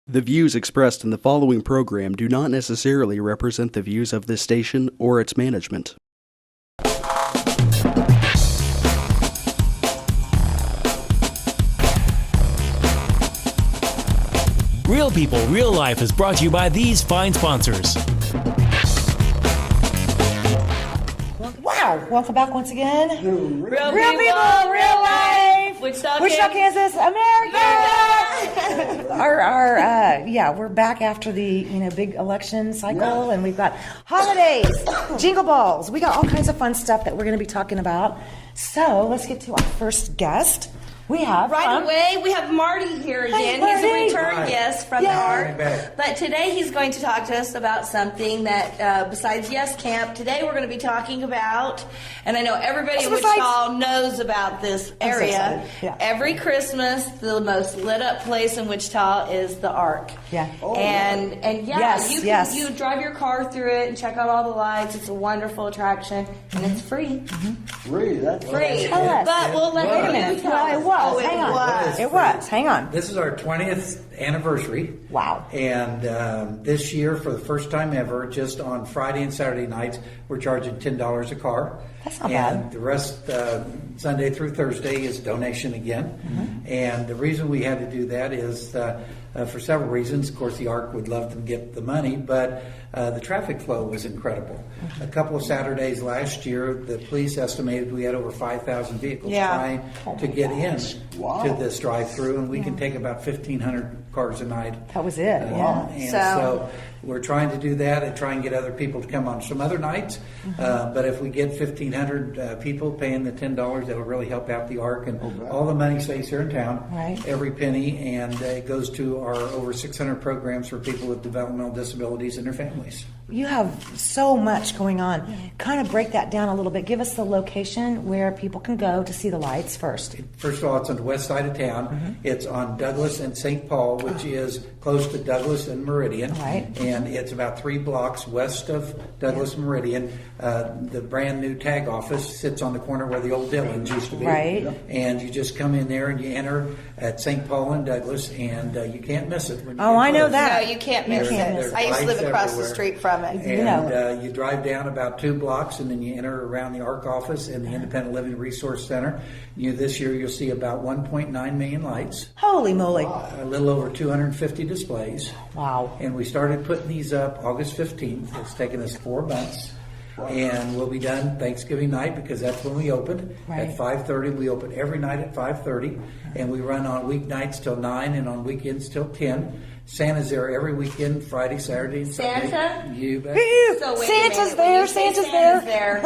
The views expressed in the following program do not necessarily represent the views of this station or its management. Real People, Real Life is brought to you by these fine sponsors. Wow! Welcome back once again. Real people, real life. Wichita, Kansas, America. We're back after the big election cycle, and we've got holidays, jingle balls. We got all kinds of fun stuff that we're going to be talking about. So let's get to our first guest. We have away, we have Marty here again. Hi, he's a Marty. return guest from the ARC. But today he's going to talk to us about something that, besides Yes Camp, today we're going to be talking about, and I know everybody in Wichita knows about this area. Yeah. Every Christmas, the most lit up place in Wichita is the ARC. Yeah. You drive your car through it and check out all the lights. It's a wonderful attraction, and it's free. Free, that's Free. Tell us. But we'll let you tell us. It was. Hang on. This is our 20th anniversary. Wow. And this year, for the first time ever, just on Friday and Saturday nights, we're charging $10 a car. That's not and bad. The rest, Sunday through Thursday, is donation again. Mm-hmm. And the reason we had to do that is for several reasons. Of course, the ARC would love to get the money, but the traffic flow was incredible. Mm-hmm. A couple of Saturdays last year, the police estimated we had over 5,000 vehicles trying to get in to this drive-through, and we can take about 1,500 cars a night. That was it. And so we're trying to do that and try and get other people to come on some other nights. Mm-hmm. But if we get 1,500 people paying the $10, that'll really help out the ARC, and all the money stays here in town, every penny, and it goes to our over 600 programs for people with developmental disabilities and their families. You have so much going on. Kind of break that down a little bit. Give us the location where people can go to see the lights first. First of all, it's on the west side of town. Mm-hmm. It's on Douglas and St. Paul, which is close to Douglas and Meridian. Right. And it's about 3 blocks west of Douglas and Meridian. The brand new tag office sits on the corner where the old Dillons used to be. Right. And you just come in there and you enter at St. Paul and Douglas, and you can't miss it. When you I know that. No, you can't miss it. I used to live across the street from it. And you drive down about 2 blocks, and then you enter around the ARC office and the Independent Living Resource Center. This year you'll see about 1.9 million lights. Holy moly. A little over 250 displays. Wow. And we started putting these up August 15th. It's taken us 4 months. And we'll be done Thanksgiving night, because that's when we opened at 5:30. We open every night at 5:30, and we run on weeknights till 9 and on weekends till 10. Santa's there every weekend, Friday, Saturday, and Sunday. Santa? You bet. So wait Santa's there. Santa's there.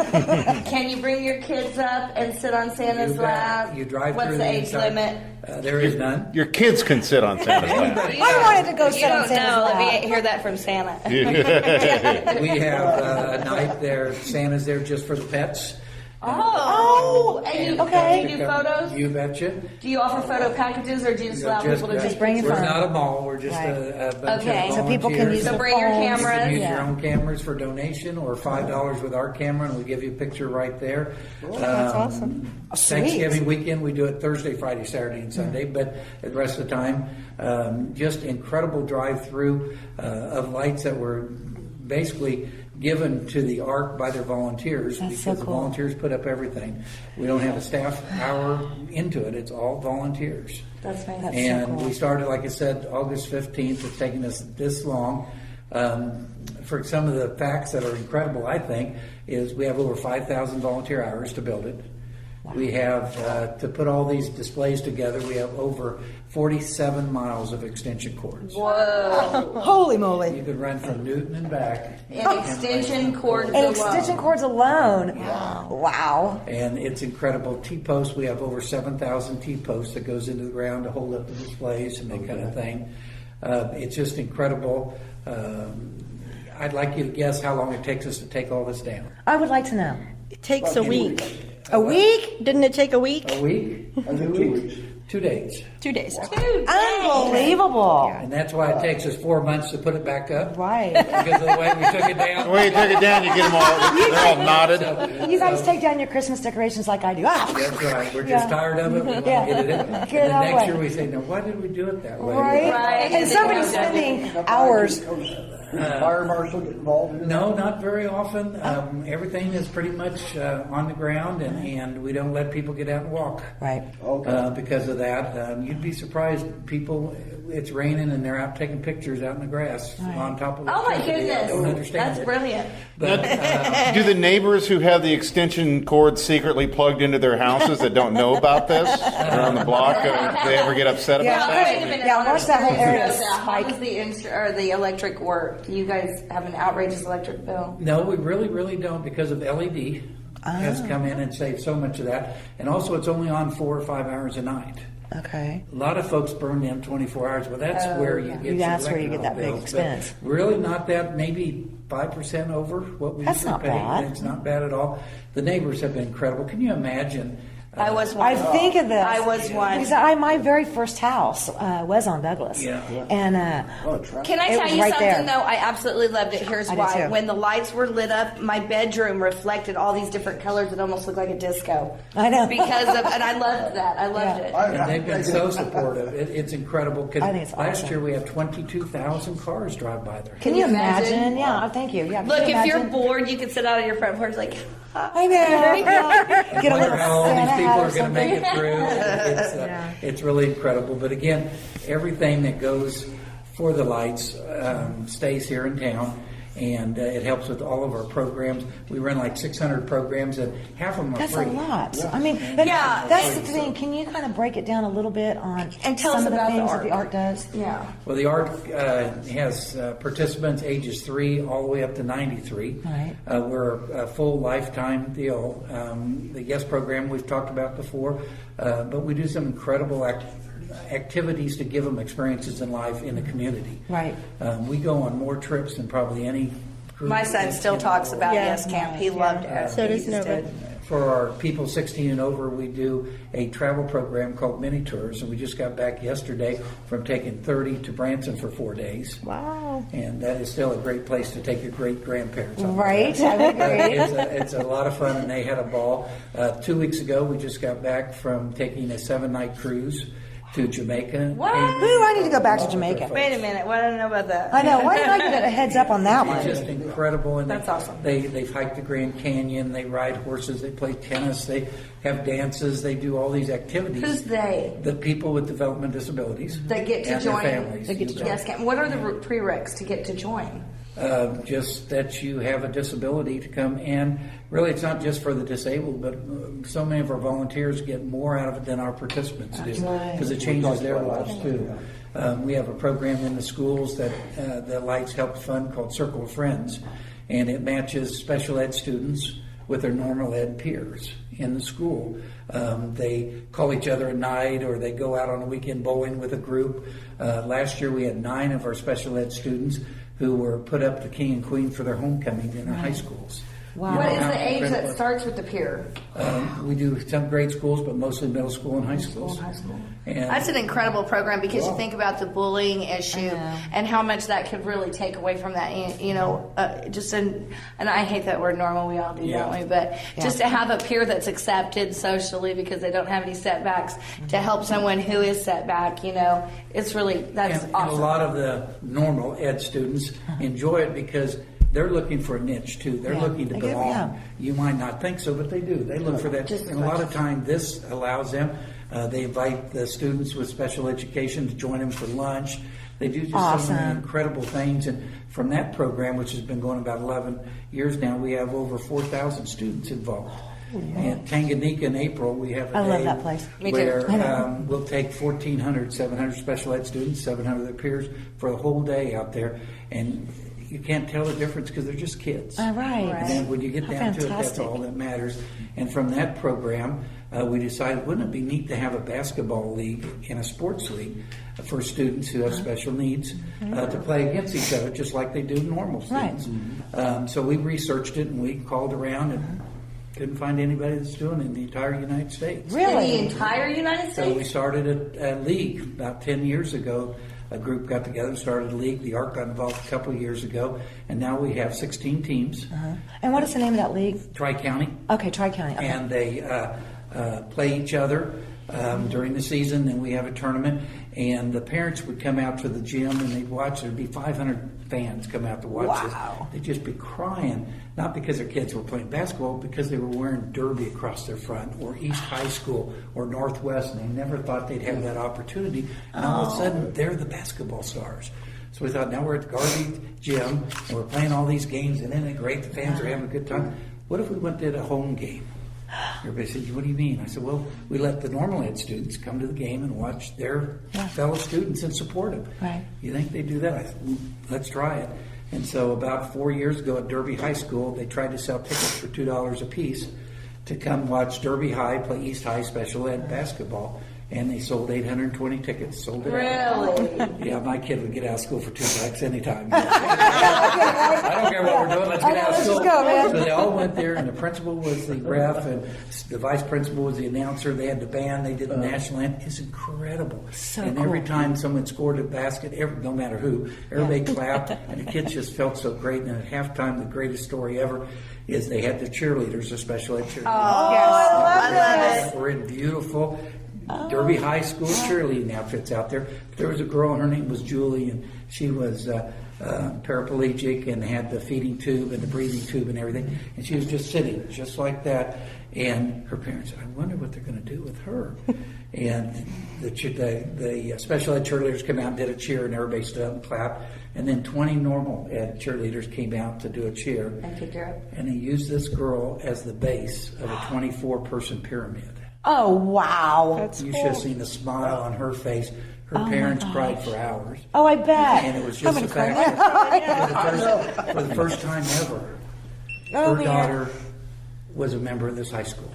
Can you bring your kids up and sit on Santa's lap? You drive What's through the age limit? There is none. Your kids can sit on Santa's lap. I wanted to go sit on You don't Santa's know. lap. Let me hear that from Santa. We have a night there. Santa's there just for the pets. And you do photos? You betcha. Do you offer photo packages, or do you just allow people to just bring it We're fun? not a mall. We're just a bunch Okay. of So people can volunteers. use So the bring your phones. cameras. You can use your own cameras for donation, or $5 with our camera, and we give you a picture right there. That's awesome. Thanksgiving weekend, we do it Thursday, Friday, Saturday, and Sunday, but the rest of the time, just incredible drive-through of lights that were basically given to the ARC by their volunteers, because the volunteers put up everything. We don't have a staff hour into it. It's all volunteers. That's fantastic. And we started, like I said, August 15th. It's taken us this long. For some of the facts that are incredible, I think, is we have over 5,000 volunteer hours to build it. Wow. We have, to put all these displays together, we have over 47 miles of extension cords. Whoa. Holy moly. You could run from Newton and back. And extension cords And extension cords alone. Yeah. Wow. And it's incredible. T-posts, we have over 7,000 T-posts that goes into the ground to hold up the displays and that kind of thing. It's just incredible. I'd like you to guess how long it takes us to take all this down. I would like to know. It takes a week. A week? Didn't it take a week? A week? 2 weeks. 2 days. 2 days. Unbelievable. And that's why it takes us 4 months to put it back up. Right. Because of the way we took it down. The way you took it down, you get them all, they're all knotted. You guys take down your Christmas decorations like I do. That's right. We're just tired of it. We want to get it in. And Get it then out of the next way. year we say, now why did we do it that way? Right. And somebody's spending hours. Fire marshal get involved in it? No, not very often. Everything is pretty much on the ground, and we don't let people get out and walk. Right. Okay. Because of that. You'd be surprised. People, it's raining and they're out taking pictures out in the grass on top of the Oh my tree. They goodness. don't understand That's it. brilliant. But, Do the neighbors who have the extension cord secretly plugged into their houses that don't know about this around the block, do they ever get upset about Wait a that? minute. Yeah, watch that whole area How spike. does the electric work? Do you guys have an outrageous electric bill? no, we really don't because of LED has come in and saved so much of that. And also it's only on 4 or 5 hours a night. Okay. A lot of folks burn them 24 hours, but that's where you get your That's where you get electrical that big bills. expense. But really not that, maybe 5% over what we That's usually not pay. bad. It's not bad at all. The neighbors have been incredible. Can you imagine? I was one. I think of this. I was one. Because my very first house was on Douglas. Yeah. And Can I It tell was you right something there. though? I absolutely loved it. Here's I did why. too. When the lights were lit up, my bedroom reflected all these different colors. It almost looked like a disco. I know. Because of, and I loved that. I loved it. And they've been so supportive. It's incredible. Because I think it's last awesome. year we had 22,000 cars drive by there. Can you imagine? Yeah, thank you. Yeah. Look, can you if you're imagine? bored, you could sit out on your front porch like, I know. Get a Wonder little how all these Santa people hat are or going to make it something. through. It's really incredible. But again, everything that goes for the lights stays here in town. And it helps with all of our programs. We run like 600 programs, and half of them are That's free. a lot. I mean, but Yeah. that's the thing. Can you kind of break it down a little bit on And tell some us of the about the things that ARC. the art does? yeah. Well, the ARC has participants ages 3 all the way up to 93. Right. We're a full lifetime deal. The guest program we've talked about before, but we do some incredible activities to give them experiences in life in the community. Right. We go on more trips than probably any group. My son still talks about Yeah. Yes Camp. He loved it. So does He just Nova. did. For our people 16 and over, we do a travel program called Mini Tours, and we just got back yesterday from taking 30 to Branson for 4 days. Wow. And that is still a great place to take your great grandparents on. Right. I would agree. It's a lot of fun, and they had a ball. 2 weeks ago, we just got back from taking a 7-night cruise to Jamaica. What? Ooh, I need to go back to Jamaica. Wait a minute. What? I don't know about that. I know. Why didn't I get a heads up on that It's one? just incredible, and That's awesome. They've hiked the Grand Canyon, they ride horses, they play tennis, they have dances, they do all these activities. Who's they? The people with development disabilities That get to and their join. families. That get to join. Yes Camp. What are the prereqs to get to join? Just that you have a disability to come, and really it's not just for the disabled, but so many of our volunteers get more out of it than our participants do, because it changes their lives too. We have a program in the schools that the Lights help fund called Circle of Friends, and it matches special ed students with their normal ed peers in the school. They call each other at night, or they go out on a weekend bowling with a group. Last year we had 9 of our special ed students who were put up to king and queen for their homecoming in our high schools. Wow. You What know is how the age incredible- that starts with the peer? We do some grade schools, but mostly middle school and high schools. And That's an incredible program because you think about the bullying issue and how much that could really take away from that. You know, and I hate that word normal. We all do, don't we? But just to have a peer that's accepted socially because they don't have any setbacks to help someone who is set back. You know, it's really that's and awesome. a lot of the normal ed students enjoy it because they're looking for a niche too. They're looking to They get- belong. yeah. You might not think so, but they do. They look for that. And a lot of time, this allows them. They invite the students with special education to join them for lunch. They do just so many incredible things. And from that program, which has been going about 11 years now, we have over 4,000 students involved. And Tanganyika in April, we have a I love day that place. Me too. where we'll take 1,400, 700 special ed students, 700 of their peers for a whole day out there. And you can't tell the difference because they're just kids. All right. And then when you get How down to it, that's fantastic. all that matters. And from that program, we decided, wouldn't it be neat to have a basketball league and a sports league for students who have special needs to play against each other, just like they do normal students. So we researched it and we called around and Couldn't find anybody that's doing it in the entire United States. Really? In the entire United So we States? started a league about 10 years ago. A group got together and started a league. The ARC got involved a couple of years ago, and now we have 16 teams. And what is the name of that league? Tri-County. Okay, Tri-County. Okay. And they play each other during the season, and we have a tournament. And the parents would come out to the gym and they'd watch. There'd be 500 fans come out to watch this. They'd just be crying, not because their kids were playing basketball, because they were wearing Derby across their front, or East High School, or Northwest, and they never thought they'd have that opportunity. And all of a sudden, they're the basketball stars. So we thought, now we're at the Garvey gym, and we're playing all these games, and isn't it great? The fans are having a good time. What if we went to a home game? Everybody said, what do you mean? I said, well, we let the normal ed students come to the game and watch their fellow students and support them. Right. You think they do that? I said, let's try it. And so about 4 years ago at Derby High School, they tried to sell tickets for $2 a piece to come watch Derby High play East High special ed basketball. And they sold 820 tickets, sold it out. Really? Yeah, my kid would get out of school for $2 anytime. I don't care what we're doing, let's get out of Let's school. just go, man. So they all went there, and the principal was the ref, and the vice principal was the announcer. They had the band, they did the national anthem. It's incredible. So and every time someone scored a basket, no matter who, everybody clapped, and the kids just felt so great. And at halftime, the greatest story ever is they had the cheerleaders, the special ed cheerleaders. I love it. We're in beautiful Derby High School cheerleading outfits out there. There was a girl, her name was Julie, and she was paraplegic and had the feeding tube and the breathing tube and everything. And she was just sitting, just like that. And her parents said, I wonder what they're going to do with her. And the special ed cheerleaders came out and did a cheer, and everybody stood up and clapped. And then 20 normal ed cheerleaders came out to do a cheer. And picked her up. And they used this girl as the base of a 24-person pyramid. Oh, wow. You should have seen the smile on her face. Her parents cried for hours. Oh, I bet. And it was just the fact that for the first time ever, her daughter was a member of this high school.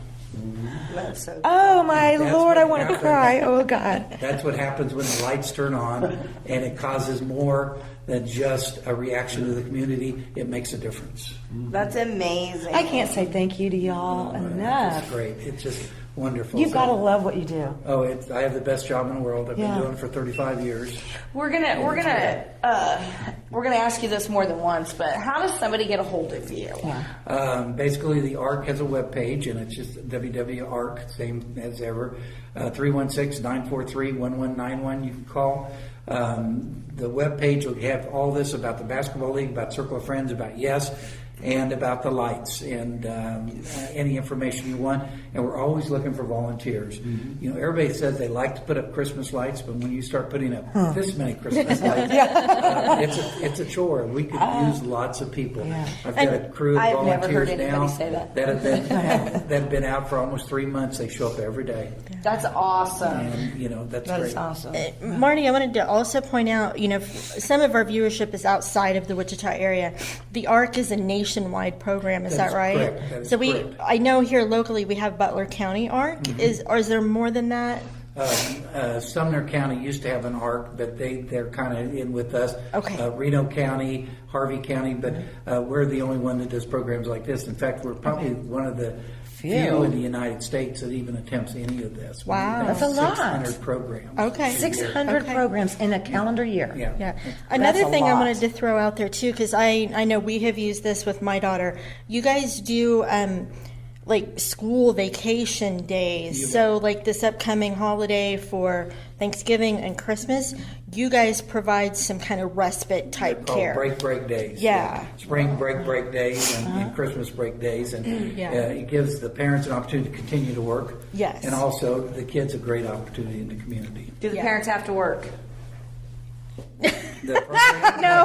Oh, my That's Lord, what I want to happened. cry. Oh, God. That's what happens when the lights turn on, and it causes more than just a reaction to the community. It makes a difference. That's amazing. I can't say thank you to y'all It's enough. great. It's just wonderful. You've So- got to love what you do. Oh, I have the best job in the world. I've Yeah. been doing it for 35 years. We're gonna ask you this more than once, but how does somebody get a hold of you? Basically, the ARC has a web page, and it's just www.arc, same as ever. 316-943-1191. You can call. The web page will have all this about the basketball league, about Circle of Friends, about Yes, and about the lights, and any information you want. And we're always looking for volunteers. You know, everybody says they like to put up Christmas lights, but when you start putting up this many Christmas lights, it's a chore. We could use lots of people. I've got a crew of I've never volunteers heard now anybody say that. that have been out for almost 3 months. They show up every day, That's awesome. and that's That great. is awesome. Marty, I wanted to also point out, some of our viewership is outside of the Wichita area. The ARC is a nationwide program, is That that is right? correct. That is so correct. I know here locally we have Butler County ARC. Mm-hmm. Is there more than that? Sumner County used to have an ARC, but they're kind of in with us. Okay. Reno County, Harvey County, but we're the only one that does programs like this. In fact, we're probably one of the few in the United States that even attempts any of this. Wow. We've got That's a lot. 600 programs. Okay. 600 Okay. programs in a calendar year. Yeah. Another That's a thing I lot. wanted to throw out there too, because I know we have used this with my daughter. You guys do like school vacation days. So like this upcoming holiday for Thanksgiving and Christmas, you guys provide some kind of respite type Called care. break days. Yeah. Spring break days and Christmas break days, and it gives the parents an opportunity to continue to work. Yes. And also the kids a great opportunity in the community. Do the parents have to work? The program- No,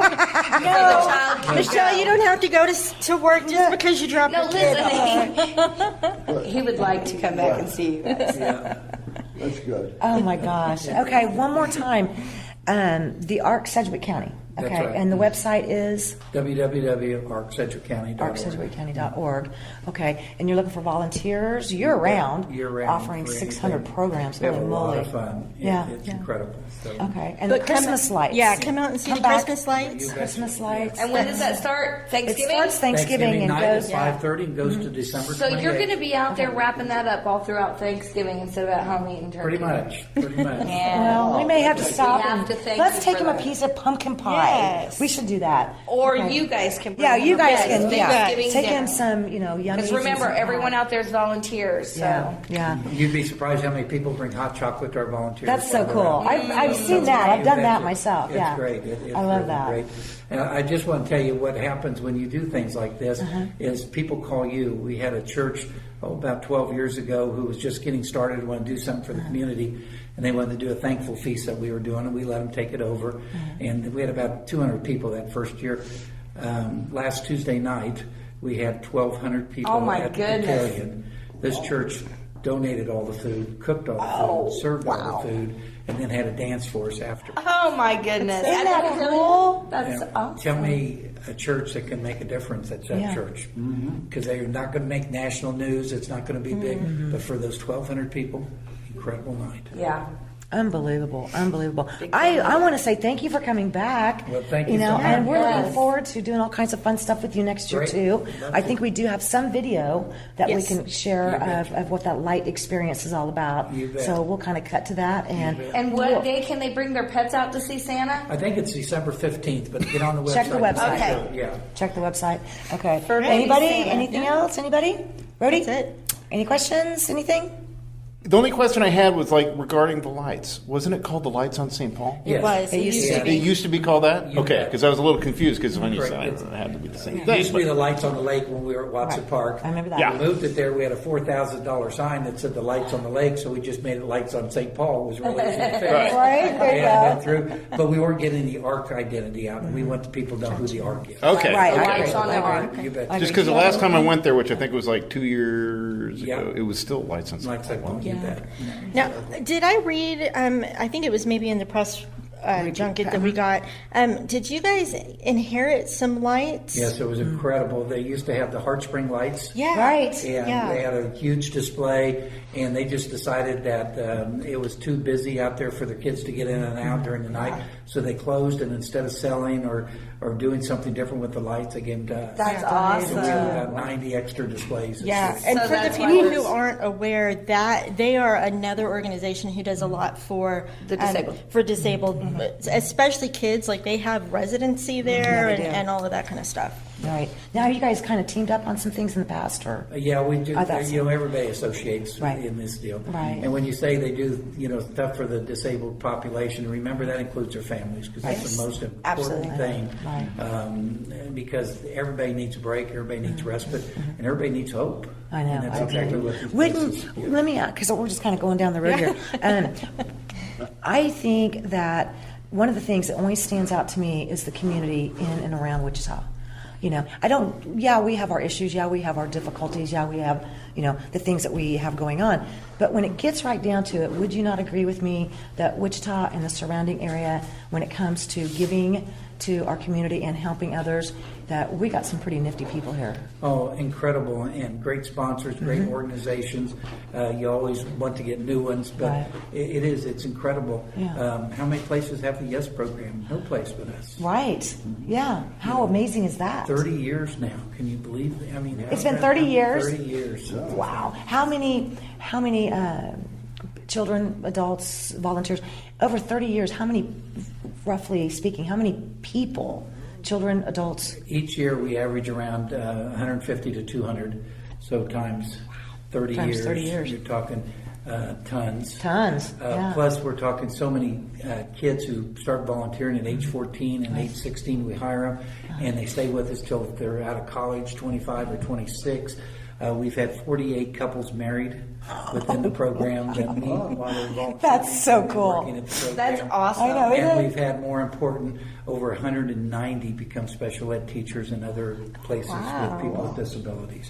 Michelle, you don't have to go to work just because you dropped No, your kid. listen. He would like to come back and see you guys. Yeah. That's good. Oh, my gosh. Okay, one more time. The ARC, Sedgwick County. That's Okay, right. and the website is www.arccentralcounty.org. arccentralcounty.org. Okay, and you're looking for volunteers year-round, Year-round offering for 600 anything. programs. We have Holy a lot moly. of fun. It's incredible. So. Okay, and But the Christmas lights. Yeah, come out and see Come the back. Christmas lights. Christmas lights. And when does that start? It Thanksgiving? starts Thanksgiving and night goes. at 5:30 and goes to December 28th. So you're going to be out there wrapping that up all throughout Thanksgiving instead of at home eating turkey. Pretty much. Well, we may have to stop have and to thank let's you take for them a that. piece of pumpkin pie. Yes. We should do that. Or Okay. you guys can bring Yeah, you them. guys Yes, can. Yeah, Thanksgiving take dinner. in some, yummies. Because and remember, some everyone pie. out there is volunteers. So. Yeah. You'd be surprised how many people bring hot chocolate to our volunteers. That's so while they're cool. out. I've seen that. I've done that It's- myself. It's Yeah. great. It's I love really that. Great. And I just want to tell you what happens when you do things like this is people call you. We had a church about 12 years ago who was just getting started and wanted to do something for the community, and they wanted to do a thankful feast that we were doing, and we let them take it over. And we had about 200 people that first year. Last Tuesday night, we had 1,200 people Oh, my at the goodness. Cotillion. This church donated all the food, cooked all the food, served all the food, and then had a dance for us after. Oh my goodness! Isn't that cool? That's Now, awesome. Tell me a church that can make a difference. That's that Yeah. church. Because they're not going to make national news. It's not going to be big. But for those 1,200 people, incredible night. Yeah. Unbelievable. I want to say thank you for coming back. Well, thank you so much. And we're looking Yes. forward to doing all kinds of fun stuff with you next year Great. too. Love I to. think we do have some video that we Yes. can share You betcha. of what that light experience is all about. You bet. So we'll kind of cut to that and And what day can they bring their pets out to see Santa? I think it's December 15th, but get on the website. Check the website. Okay. Yeah. check the website. Okay. For Anybody? Santa. Anything Yeah. else? Anybody? Rody? That's it. Any questions? Anything? The only question I had was regarding the lights. Wasn't it called the lights on St. Paul? Yes. It was. It used to It used to be called that? You Okay, bet. because I was a little confused because when you Right. said it had to be the same It thing. used to be but- the lights on the lake when we were at Watson Right. Park. I remember that. Yeah. We moved it there. We had a $4,000 sign that said the lights on the lake, so we just made it lights on St. Paul. It was really easy to fix. Right, there you And go. through, but we weren't getting the ARC identity out, and we want the people to know who the ARC is. Okay. Right. okay. I agree. Lights on the I agree. ark. You bet. I Just agree. because the last time I went there, which I think was 2 years Yeah. ago, it was still lights on St. Lights like Paul. you bet. Now, did I read? I think it was maybe in the press junket that we got. Did you guys inherit some lights? Yes, it was incredible. They used to have the Heart Spring lights. Yeah. Right. And Yeah. they had a huge display, and they just decided that it was too busy out there for the kids to get in and out during the night, so they closed. And instead of selling or doing something different with the lights, they gave them to us. That's So we have awesome. about 90 extra displays. It's Yeah, just- and So for the that's why people there's- who aren't aware, that they are another organization who does a lot for The disabled. for disabled, especially kids. Like they have residency there Yeah, they do. and all of that kind of stuff. Right. Now, have you guys kind of teamed up on some things in the past, or? Yeah, we do. Oh, that's- Everybody associates Right. in this deal. Right. And when you say they do, stuff for the disabled population, remember that includes their families because that's Yes. the most important Absolutely. thing. Right. Because everybody needs a break, everybody needs respite, and everybody needs hope. I know. And that's I exactly agree. what these places give. Let me, because we're just kind of going down the road here. I think that one of the things that always stands out to me is the community in and around Wichita. We have our issues. Yeah, we have our difficulties. Yeah, we have, the things that we have going on. But when it gets right down to it, would you not agree with me that Wichita and the surrounding area, when it comes to giving to our community and helping others, that we got some pretty nifty people here? Oh, incredible, and great sponsors, great organizations. You always want to get new ones, but Right. it's incredible. Yeah. How many places have the YES program? No place but us. Right. Yeah. How amazing is that? 30 years now. Can you believe? I mean, It's been 30 years? 30 years. Wow. How many children, adults, volunteers, over 30 years, how many, roughly speaking, how many people, children, adults? Each year we average around 150 to 200. So times 30 Times years. 30 years. You're talking tons. Tons. Yeah. Plus, we're talking so many kids who start volunteering at age 14 and age 16. We hire them, and they stay with us till they're out of college, 25 or 26. We've had 48 couples married within the program that meet while they're volunteering. That's so and cool. working at the program. That's awesome. I know, isn't And it? we've had, more important, over 190 become special ed teachers in other places with people with disabilities.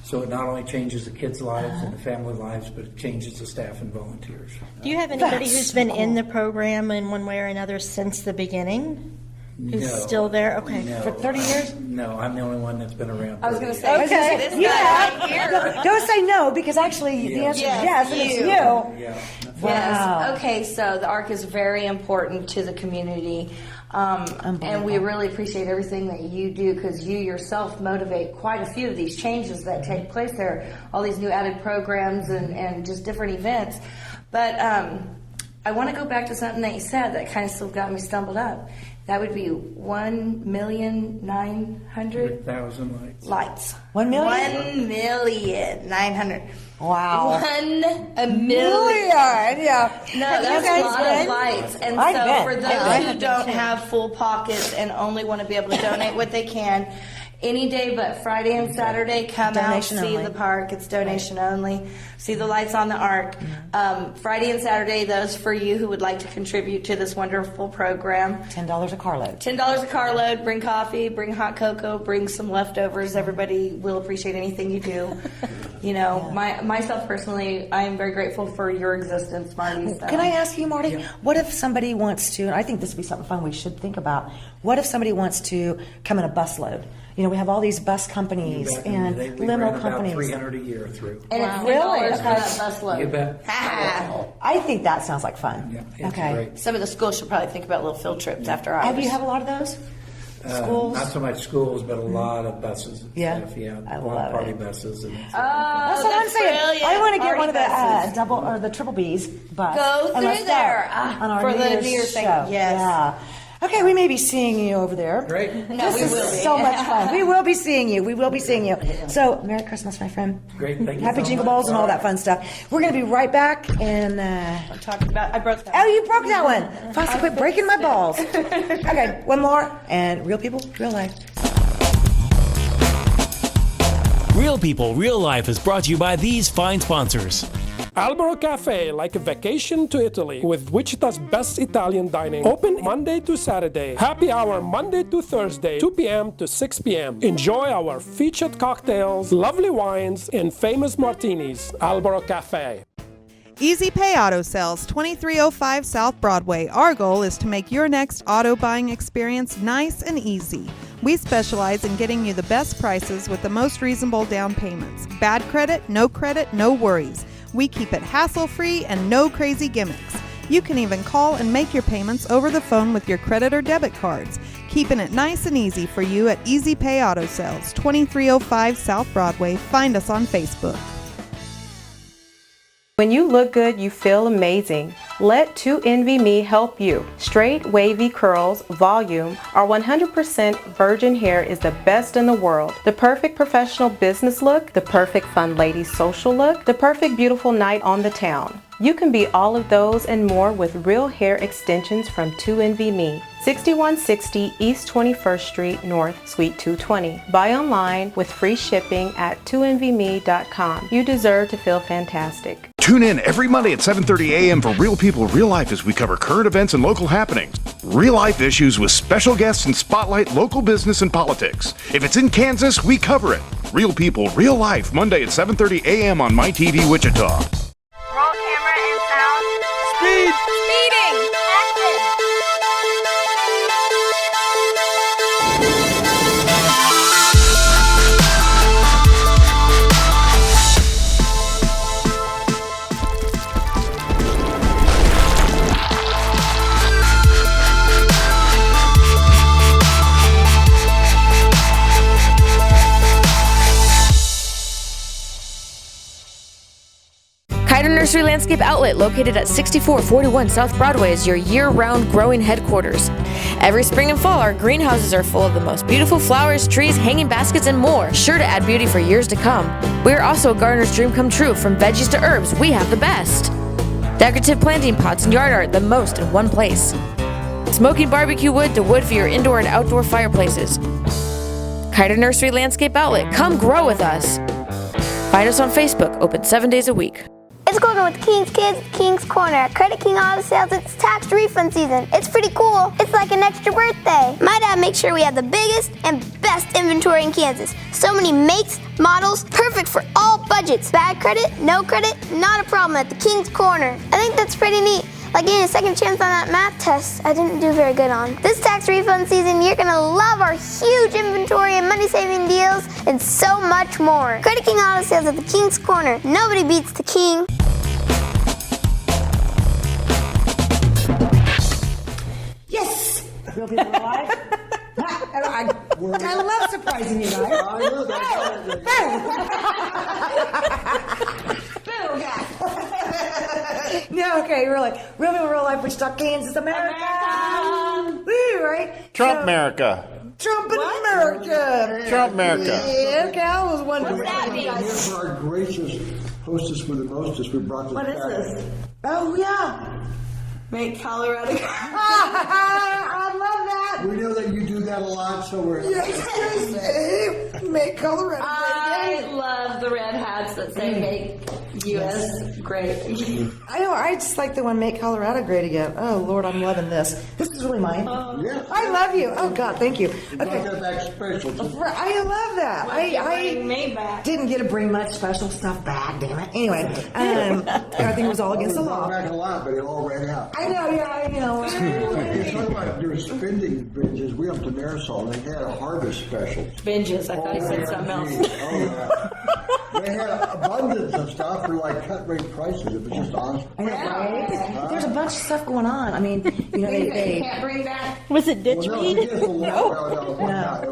So it not only changes the kids' lives and the family lives, but it changes the staff and volunteers. Do you have anybody That's who's so been cool. in the program in one way or another since the beginning? Who's still there? Okay. No, For 30 years? No, I'm the only one that's been around. I was going to 30 years. say, Okay. this guy right here. Don't say no, because actually the answer is yes, and it's you. Yeah. Wow. Yes. Okay, so the ARC is very important to the community. And we really appreciate everything that you do, because you yourself motivate quite a few of these changes that take place there, all these new added programs and just different events. But I want to go back to something that you said that kind of still got me stumbled up. That would be 1,900,000 lights. lights. 1 million? 1,900,000. Wow. 1 million. Yeah. No, that's a lot of lights. And I so bet. for those who don't have full pockets and only want to be able to donate what they can, any day but Friday and Saturday, come Donation out, see only. the park. It's donation only. See the lights on the ARC. Friday and Saturday, those for you who would like to contribute to this wonderful program. $10 a carload. $10 a carload. Bring coffee, bring hot cocoa, bring some leftovers. Everybody will appreciate anything you do. You know, myself personally, I am very grateful for your existence, Marty. So. Can I ask you, Marty, what if somebody wants to, and I think this would be something fun we should think about, what if somebody wants to come in a busload? You know, we have all these bus companies and we limo run companies. about 300 a year through. And it's Really? $3 for that bus load. You bet. I think that sounds like fun. Yeah, it's Okay. great. Some of the schools should probably think about little field trips after hours. Have you had a lot of those? Schools? Not so much schools, but a lot of buses. And Yeah. stuff. Yeah. I love party it. buses. And That's what I'm saying. brilliant. I want to get Party one of the buses. double or the triple B's bus. Go and let's through there. go on our For New the Year's New Year's thing. show. Yes. Yeah. Okay, we may be seeing you over there. Great. No, This we is will be. so much fun. We will be seeing you. We will be seeing you. So, Merry Christmas, my friend. Great. Thank you Happy so Jingle much. Balls and all that fun stuff. We're going to be right back and. I'm talking about. I broke that. Oh, you broke that one. Foxy, quit breaking my balls. Okay, one more. And real people, real life. Real People, Real Life is brought to you by these fine sponsors. Albero Cafe, like a vacation to Italy, with Wichita's best Italian dining. Open Monday to Saturday. Happy hour Monday to Thursday, 2 p.m. to 6 p.m. Enjoy our featured cocktails, lovely wines, and famous martinis. Albero Cafe. Easy Pay Auto Sales, 2305 South Broadway. Our goal is to make your next auto buying experience nice and easy. We specialize in getting you the best prices with the most reasonable down payments. Bad credit, no worries. We keep it hassle-free and no crazy gimmicks. You can even call and make your payments over the phone with your credit or debit cards. Keeping it nice and easy for you at Easy Pay Auto Sales, 2305 South Broadway. Find us on Facebook. When you look good, you feel amazing. Let 2NVMe help you. Straight, wavy curls, volume, our 100% virgin hair is the best in the world. The perfect professional business look, the perfect fun lady social look, the perfect beautiful night on the town. You can be all of those and more with real hair extensions from 2NVMe. 6160 East 21st Street North, Suite 220. Buy online with free shipping at 2NVMe.com. You deserve to feel fantastic. Tune in every Monday at 7:30 a.m. for Real People, Real Life as we cover current events and local happenings. Real life issues with special guests and spotlight local business and politics. If it's in Kansas, we cover it. Real People, Real Life, Monday at 7:30 a.m. on MyTV Wichita. Roll camera and sound. Speed! Speeding! Action! Kiter Nursery Landscape Outlet, located at 6441 South Broadway, is your year-round growing headquarters. Every spring and fall, our greenhouses are full of the most beautiful flowers, trees, hanging baskets, and more, sure to add beauty for years to come. We are also a gardener's dream come true. From veggies to herbs, we have the best. Decorative planting pots and yard art, the most in one place. Smoking barbecue wood to wood for your indoor and outdoor fireplaces. Kiter Nursery Landscape Outlet, come grow with us. Find us on Facebook, open 7 days a week. It's going on with King's Kids, King's Corner. Credit King Auto Sales, it's tax refund season. It's pretty cool. It's like an extra birthday. My dad makes sure we have the biggest and best inventory in Kansas. So many makes, models, perfect for all budgets. Bad credit, no credit, not a problem at the King's Corner. I think that's pretty neat. Like getting a second chance on that math test I didn't do very good on. This tax refund season, you're gonna love our huge inventory and money-saving deals and so much more. Credit King Auto Sales at the King's Corner. Nobody beats the King. Yes! Real people are alive. I love surprising you guys. I know that. No, okay, we're like, real people, real life, Wichita, Kansas, America. Woo, right? Trump America. Trump in America. Trump America. Yeah, okay, I was wondering. What's that mean? Here for our gracious hostess with the mostest, we brought this What is back. this? Oh, yeah. Make Colorado. I love that. We know that you do that a lot, so we're... Yes, make Colorado. I love the red hats that say make U.S. great. I know, I just like the one make Colorado great again. Oh, Lord, I'm loving this. This is really mine. Yeah. I love you. Oh, God, thank you. You brought that back special. I love that. I bring me back. didn't get to bring much special stuff back, damn it. Anyway, everything was all against the law. Back a lot, but it all ran out. I know, yeah, I know. You're talking about doing spending binges. We up to Marisol, and they had a harvest special. Binges. I thought he said something else. Oh, yeah. They had abundance of stuff for like cut rate prices. It was just honest. I know, right? There's a bunch of stuff going on. I mean, you know, they can't bring back. Was it ditch weed? No.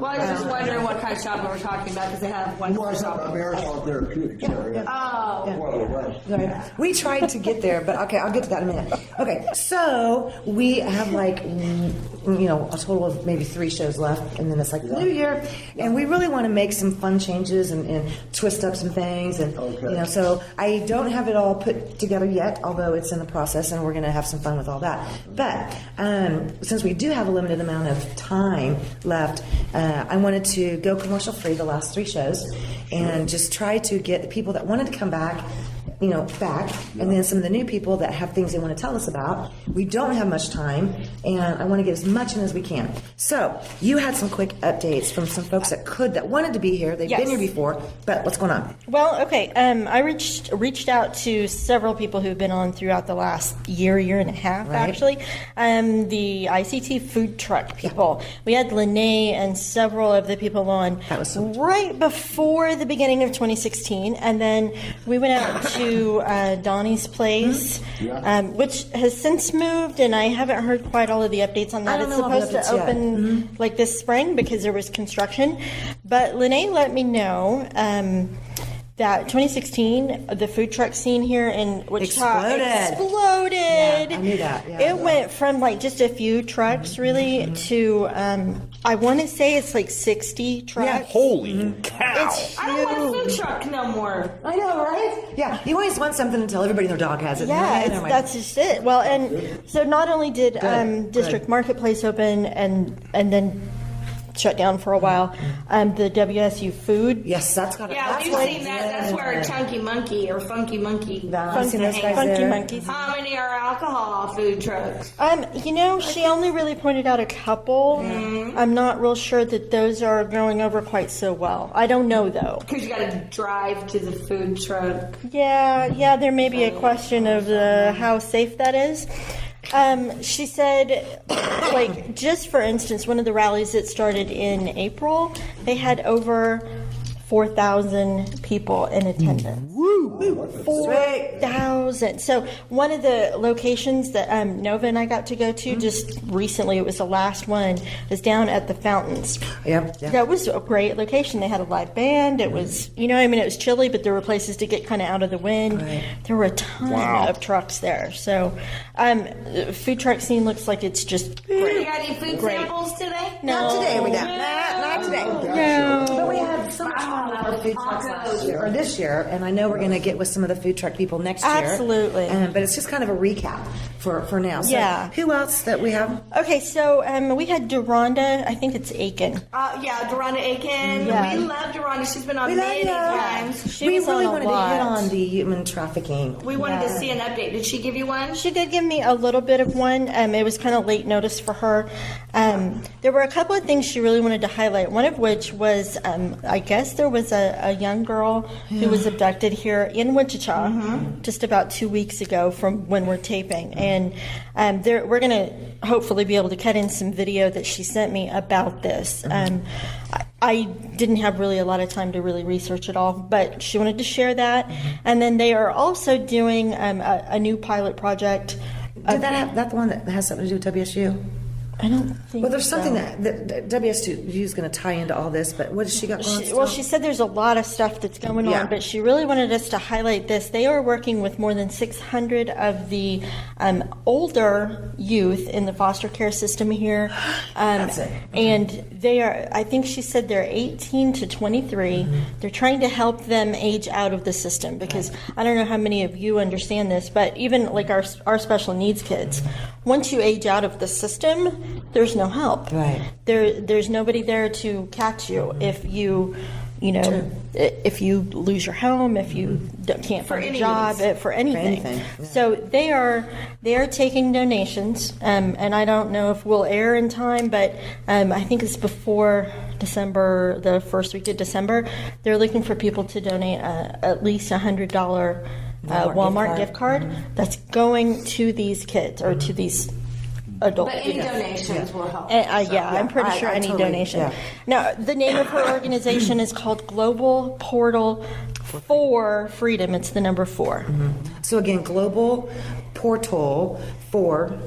Well, I was just wondering what kind of shopping we're talking about because they have one for shopping. Marisol Therapeutics area. Oh. Well, it was. Right. We tried to get there, but okay, I'll get to that in a minute. Okay, so we have like, you know, a total of maybe 3 shows left, and then it's like the new year, and we really want to make some fun changes and twist up some things, and you know, so I don't have it all put together yet, although it's in the process, and we're going to have some fun with all that. But since we do have a limited amount of time left, I wanted to go commercial free the last 3 shows, and just try to get the people that wanted to come back, you know, back, and then some of the new people that have things they want to tell us about. We don't have much time, and I want to get as much in as we can. So, you had some quick updates from some folks that wanted to be here. They've been here before, but what's going on? Well, okay, I reached out to several people who've been on throughout the last year and a half, actually. The ICT food truck people. We had Lene and several of the people on right before the beginning of 2016, and then we went out to Donnie's place, which has since moved, and I haven't heard quite all of the updates on that. It's supposed to open like this spring because there was construction, but Lene let me know that 2016, the food truck scene here in Wichita exploded. Yeah, I knew that. Yeah, it went from like just a few trucks really to I want to say it's like 60 trucks. Yeah, holy cow! It's huge. I don't want a food truck no more. I know, right? Yeah, you always want something until everybody and their dog has it. Yeah, that's just it. Well, and so not only did District Marketplace open and then shut down for a while, the WSU food. Yes, that's got. Yeah, we've seen that. That's where Chunky Monkey or Funky Monkey. Funky Monkeys. How many are alcohol food trucks? You know, she only really pointed out a couple. I'm not real sure that those are going over quite so well. I don't know though. Because you got to drive to the food truck. Yeah, there may be a question of how safe that is. She said, like, just for instance, one of the rallies that started in April, they had over 4,000 people in attendance. Woo! 4,000. So one of the locations that Nova and I got to go to just recently, it was the last one, was down at the Fountains. Yeah. That was a great location. They had a live band. It was, you know, I mean, it was chilly, but there were places to get kind of out of the wind. Right. There were a ton of trucks there. So the food truck scene looks like it's just great. You got any food samples today? No. Not today, we don't. Not today. No. But we had so much fun with our food trucks last year, or this year, and I know we're going to get with some of the food truck people next year. Absolutely. But it's just kind of a recap for now. So yeah. Who else that we have? Okay, so we had Deronda. I think it's Aiken. Deronda Aiken. Yeah. We love Deronda. She's been on many times. We really wanted to hit on the human trafficking. We wanted to see an update. Did she give you one? She did give me a little bit of one. It was kind of late notice for her. There were a couple of things she really wanted to highlight. One of which was, I guess there was a young girl who was abducted here in Wichita just about 2 weeks ago from when we're taping. And and we're going to hopefully be able to cut in some video that she sent me about this. I didn't have really a lot of time to really research it all, but she wanted to share that. And then they are also doing a new pilot project. That's the one that has something to do with WSU? I don't think Well, there's something so. that WSU is going to tie into all this, but what has she got going on? Well, she said there's a lot of stuff that's going on, but she really wanted us to highlight this. They are working with more than 600 of the older youth in the foster care system here. That's it. And they are, I think she said they're 18 to 23. They're trying to help them age out of the system because I don't know how many of you understand this, but even like our special needs kids, once you age out of the system, there's no help. Right. There's nobody there to catch you if you if you lose your home, if you can't find a job, for anything. So they are taking donations, and I don't know if we'll air in time, but I think it's before December, the first week of December. They're looking for people to donate at least $100 Walmart gift card that's going to these kids or to these adult. But any donations will help. I'm pretty sure any donation. Yeah. Now, the name of her organization is called Global Portal for Freedom. It's the number 4. So again, Global Portal for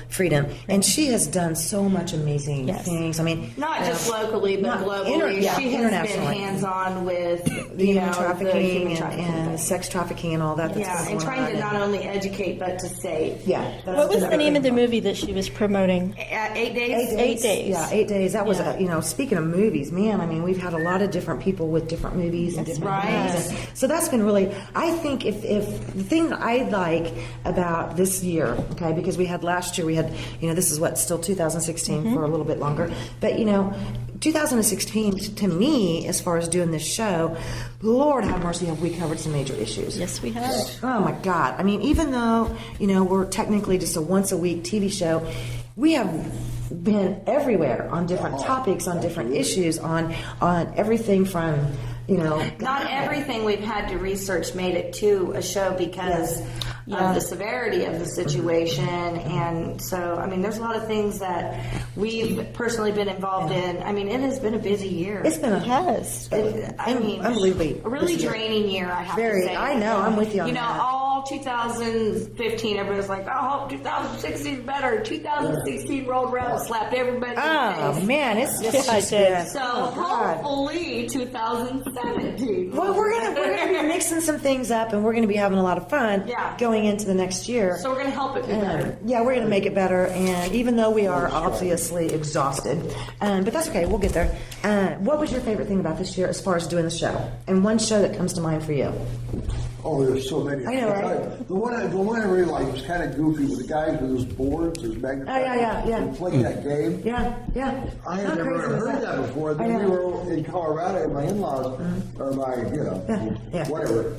Freedom, and she has done so much amazing things. I mean, not just locally, but globally. She has been hands-on with the human trafficking and sex trafficking and all that. And trying to not only educate but to save. What was the name of the movie that she was promoting? 8 days. 8 days. Yeah, 8 days. That was speaking of movies, man. I mean, we've had a lot of different people with different movies and different things. And so that's been really. I think if the thing that I like about this year, okay, because we had last year, we had, this is still 2016 for a little bit longer, but 2016 to me, as far as doing this show, Lord have mercy, have we covered some major issues. Yes, we have. Oh my God. I mean, even though, we're technically just a once a week TV show, we have been everywhere on different topics, on different issues, on everything from, Not everything we've had to research made it to a show because of the severity of the situation. And so, I mean, there's a lot of things that we've personally been involved in. I mean, it has been a busy year. It's been unbelievably a really draining year, I have to say. I know, I'm with you on that. All 2015, everybody's like, I hope 2016 is better. 2016 rolled around and slapped everybody in the face. Oh, man, it's just been. So, hopefully, 2017. Well, we're gonna be mixing some things up, and we're gonna be having a lot of fun going into the next year. So we're gonna help it be better. Yeah, we're gonna make it better, and even though we are obviously exhausted, but that's okay. We'll get there. What was your favorite thing about this year as far as doing the show? And one show that comes to mind for you? Oh, there's so many. I know, right? The one I really liked was kind of goofy with the guys with those boards, those magnifiers. Yeah. And playing that game. Yeah. I had never heard that before. Then we were in Colorado, and my in-laws, or my, whatever.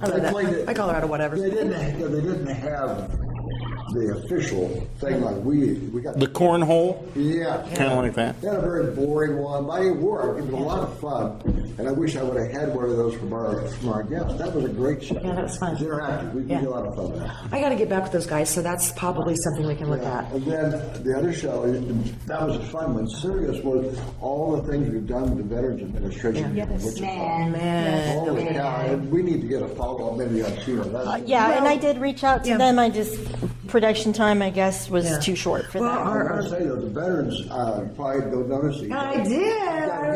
They played it. My Colorado, whatever. They didn't have the official thing like we got. The cornhole? Yeah. Kind of like that. They had a very boring one, but it worked. It was a lot of fun, and I wish I would have had one of those from our guests. That was a great show. Yeah, that was fun. It was interactive. We did a lot of fun with that. I got to get back with those guys, so that's probably something we can look at. And then the other show, that was a fun one. Serious was all the things we've done with the Veterans Administration. Man. Holy cow. And we need to get a follow-up maybe on Sheila. And I did reach out to them. I just production time, I guess, was too short for that. I want to say though, the veterans probably don't notice it. I did. I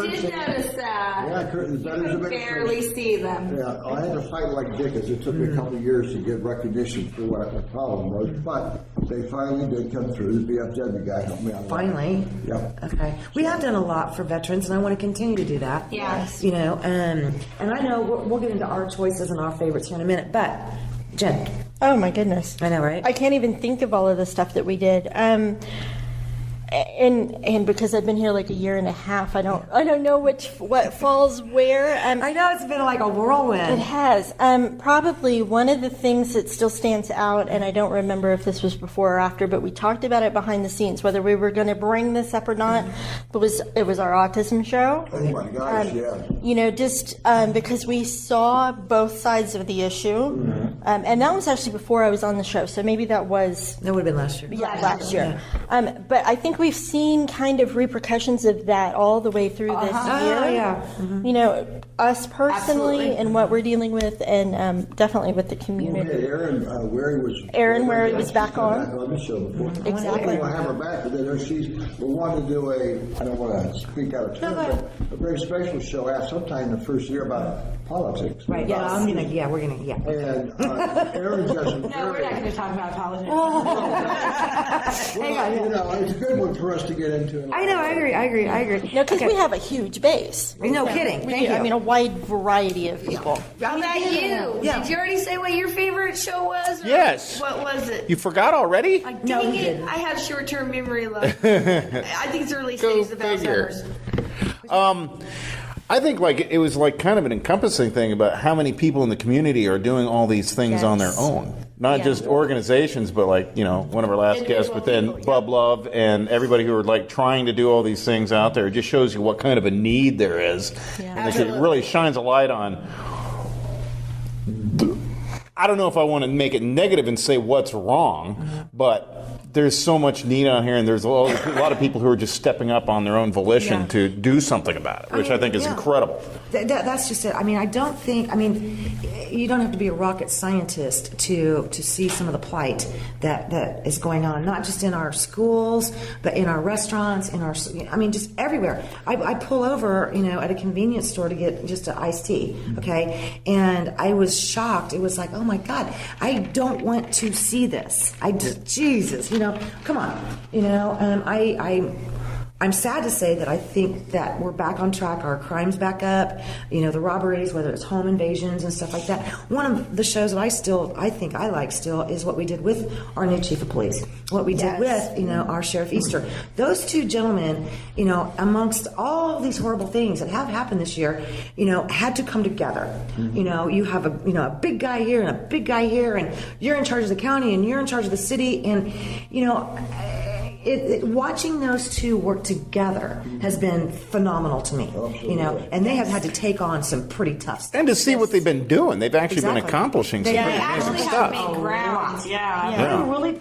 did notice that. Yeah, the veterans you could barely see them. Yeah, I had to fight like Dickens. It took me a couple of years to get recognition for what the problem was, but they finally did come through. The BFW guy helped me out. Finally. Yep. Okay. We have done a lot for veterans, and I want to continue to do that. Yes. And I know we'll get into our choices and our favorites here in a minute, but Jen. Oh my goodness. I know, right? I can't even think of all of the stuff that we did. and because I've been here like a year and a half, I don't know what falls where. I know it's been like a whirlwind. It has. Probably one of the things that still stands out, and I don't remember if this was before or after, but we talked about it behind the scenes, whether we were going to bring this up or not. But it was our autism show. Oh my gosh, yeah. You know, just because we saw both sides of the issue, and that was actually before I was on the show, so maybe that would have been last year. Yeah, last year. Yeah. But I think we've seen kind of repercussions of that all the way through this year. Oh, yeah. Mm-hmm. You know, us personally Absolutely. and what we're dealing with, and definitely with the community. Okay, Aaron Wary was back on the show before. Exactly. We'll have her back, but then we want to do I don't want to speak out of turn, but a very special show sometime in the first year about politics. Right. Yeah. We're gonna. Yeah. And Aaron doesn't. No, we're not going to talk about politics. Well, you know, it's a good one for us to get into. I know. I agree. No, because we have a huge base. No kidding. We Thank do. you. I mean, a wide variety of people. How about you? Yeah. Did you already say what your favorite show was? Or Yes. What was it? You forgot already? Dang it. I have short-term memory loss. I think it's early stages of Alzheimer's. I think it was kind of an encompassing thing about how many people in the community are doing all these things on their own. Not just organizations, but one of our last guests, but then Club Love and everybody who are trying to do all these things out there. It just shows you what kind of a need there is. Yeah. And it really shines a light on. I don't know if I want to make it negative and say what's wrong, but there's so much need on here, and there's a lot of people who are just stepping up on their own volition to do something about it, which I think is incredible. That's just it. I mean, you don't have to be a rocket scientist to see some of the plight that is going on, not just in our schools, but in our restaurants, just everywhere. I pull over, at a convenience store to get just an iced tea, okay? And I was shocked. It was like, oh my God, I don't want to see this. Jesus, come on. I'm sad to say that I think that we're back on track. Our crime's back up. The robberies, whether it's home invasions and stuff like that. One of the shows that I think I like still is what we did with our new chief of police. What we did with, our Sheriff Easter. Those two gentlemen, amongst all of these horrible things that have happened this year, had to come together. Mm-hmm. You have a big guy here and a big guy here, and you're in charge of the county and you're in charge of the city, and watching those two work together has been phenomenal to me. And they have had to take on some pretty tough stuff. And to see what they've been doing, they've actually been accomplishing some pretty amazing stuff.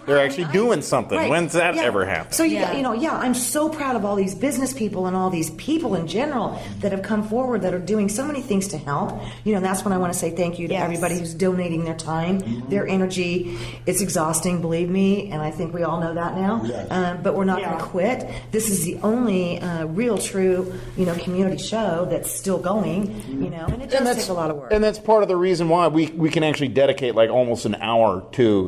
They're actually doing something. Right. When's that ever happen? So I'm so proud of all these business people and all these people in general that have come forward that are doing so many things to help. And that's when I want to say thank you to everybody who's donating their time, their energy. It's exhausting, believe me, and I think we all know that now. But we're not going to quit. This is the only real, true, community show that's still going. And it does take a lot of work. And that's part of the reason why we can actually dedicate almost an hour to